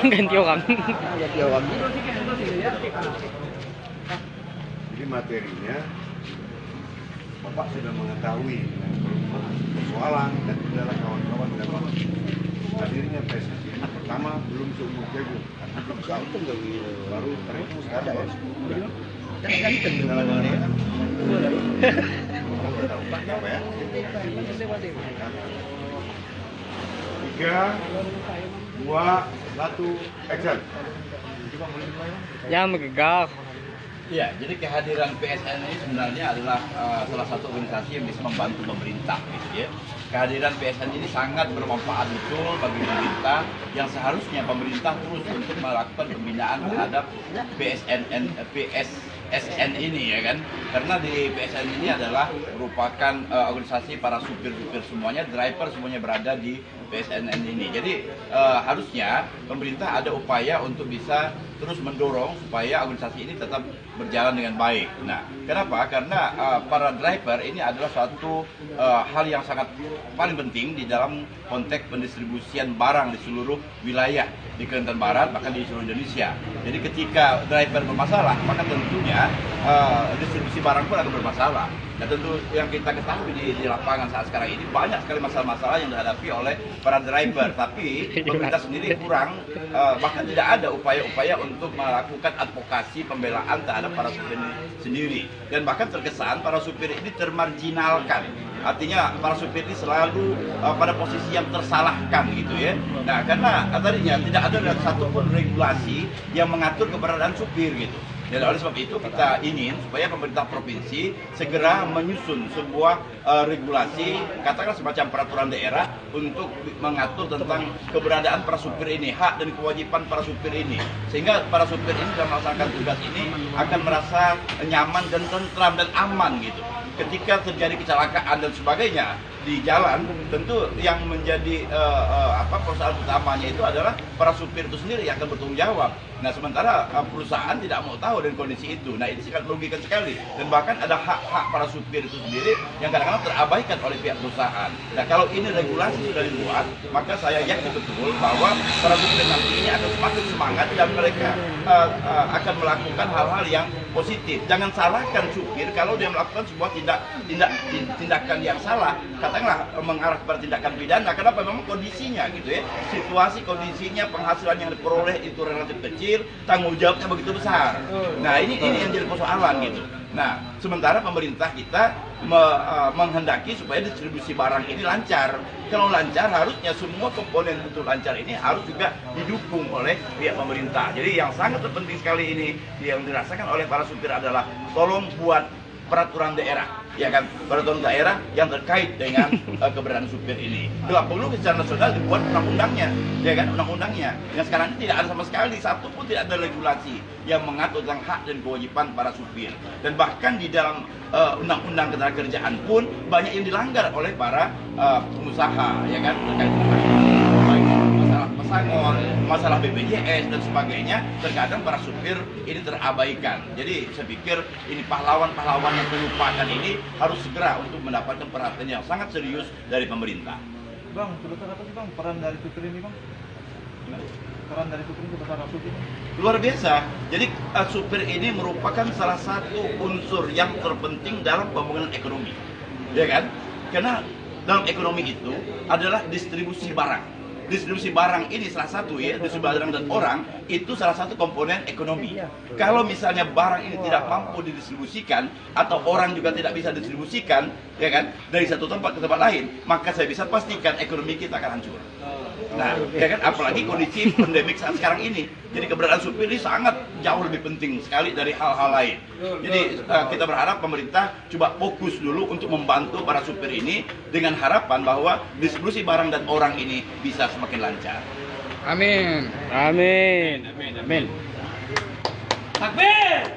Ganti orang. Jadi materinya Bapak sudah mengetahui persoalan dan adalah kawan-kawan dalam hadirnya PSSI. Pertama belum seumur jagung, baru terhitung sekarang ya. Apa ya? 3, 2, 1, action. Jangan megah. Iya, jadi kehadiran PSN ini sebenarnya adalah salah satu organisasi yang bisa membantu pemerintah, gitu ya. Kehadiran PSN ini sangat bermanfaat betul bagi pemerintah yang seharusnya pemerintah terus untuk melakukan pembinaan terhadap PSN ini, ya kan? Karena di PSN ini adalah merupakan organisasi para supir-supir semuanya, driver semuanya berada di PSN ini. Jadi harusnya pemerintah ada upaya untuk bisa terus mendorong supaya organisasi ini tetap berjalan dengan baik. Nah, kenapa? Karena para driver ini adalah suatu hal yang sangat paling penting di dalam konteks pendistribusian barang di seluruh wilayah di Kalimantan Barat, bahkan di seluruh Indonesia. Jadi ketika driver bermasalah, maka tentunya distribusi barang pun akan bermasalah. Nah, tentu yang kita ketahui di lapangan saat sekarang ini banyak sekali masalah-masalah yang dihadapi oleh para driver, tapi pemerintah sendiri kurang, bahkan tidak ada upaya-upaya untuk melakukan advokasi pembelaan terhadap para supir sendiri. Dan bahkan terkesan para supir ini termarginalkan. Artinya para supir ini selalu pada posisi yang tersalahkan, gitu ya. Nah, karena tadinya tidak ada satupun regulasi yang mengatur keberadaan supir, gitu. Dan oleh sebab itu kita ingin supaya pemerintah provinsi segera menyusun sebuah regulasi, katakanlah semacam peraturan daerah untuk mengatur tentang keberadaan para supir ini, hak dan kewajiban para supir ini, sehingga para supir ini dalam melaksanakan tugas ini akan merasa nyaman dan tentram dan aman, gitu. Ketika terjadi kecelakaan dan sebagainya di jalan, tentu yang menjadi persoalan utamanya itu adalah para supir itu sendiri yang akan bertanggung jawab. Nah, sementara perusahaan tidak mau tahu dengan kondisi itu. Nah, ini sangat merugikan sekali. Dan bahkan ada hak-hak para supir itu sendiri yang kadang-kadang terabaikan oleh pihak perusahaan. Nah, kalau ini regulasi sudah dibuat, maka saya yakin betul bahwa para supir nanti ini akan semakin semangat dan mereka akan melakukan hal-hal yang positif. Jangan salahkan supir kalau dia melakukan sebuah tindakan yang salah, katakanlah mengarah kepada tindakan pidana. Kenapa? Memang kondisinya, gitu ya. Situasi kondisinya, penghasilan yang diperoleh itu relatif kecil, tanggung jawabnya begitu besar. Nah, ini yang jadi persoalan, gitu. Nah, sementara pemerintah kita menghendaki supaya distribusi barang ini lancar. Kalau lancar, harusnya semua komponen untuk lancar ini harus juga didukung oleh pihak pemerintah. Jadi yang sangat terpenting sekali ini yang dirasakan oleh para supir adalah tolong buat peraturan daerah, ya kan, peraturan daerah yang terkait dengan keberadaan supir ini. Bila perlu secara nasional dibuat undang-undangnya, ya kan, undang-undangnya. Yang sekarang ini tidak ada sama sekali, satu pun tidak ada regulasi yang mengatur tentang hak dan kewajiban para supir. Dan bahkan di dalam undang-undang ketenagakerjaan pun banyak yang dilanggar oleh para pengusaha, ya kan, terkait dengan masalah pesangon, masalah BPJS dan sebagainya. Terkadang para supir ini terabaikan. Jadi saya pikir ini pahlawan-pahlawan yang terlupakan ini harus segera untuk mendapatkan perhatian yang sangat serius dari pemerintah. Bang, sebesar apa sih Bang peran dari supir ini, Bang? Peran dari supir ini sebesar apa sih? Luar biasa. Jadi supir ini merupakan salah satu unsur yang terpenting dalam pembangunan ekonomi, ya kan? Karena dalam ekonomi itu adalah distribusi barang. Distribusi barang ini salah satu, ya, distribusi barang dan orang itu salah satu komponen ekonomi. Kalau misalnya barang ini tidak mampu didistribusikan atau orang juga tidak bisa distribusikan, ya kan, dari satu tempat ke tempat lain, maka saya bisa pastikan ekonomi kita akan hancur. Nah, ya kan, apalagi kondisi pandemik saat sekarang ini. Jadi keberadaan supir ini sangat jauh lebih penting sekali dari hal-hal lain. Jadi kita berharap pemerintah coba fokus dulu untuk membantu para supir ini dengan harapan bahwa distribusi barang dan orang ini bisa semakin lancar. Amin. Amin. Amin. Takbir!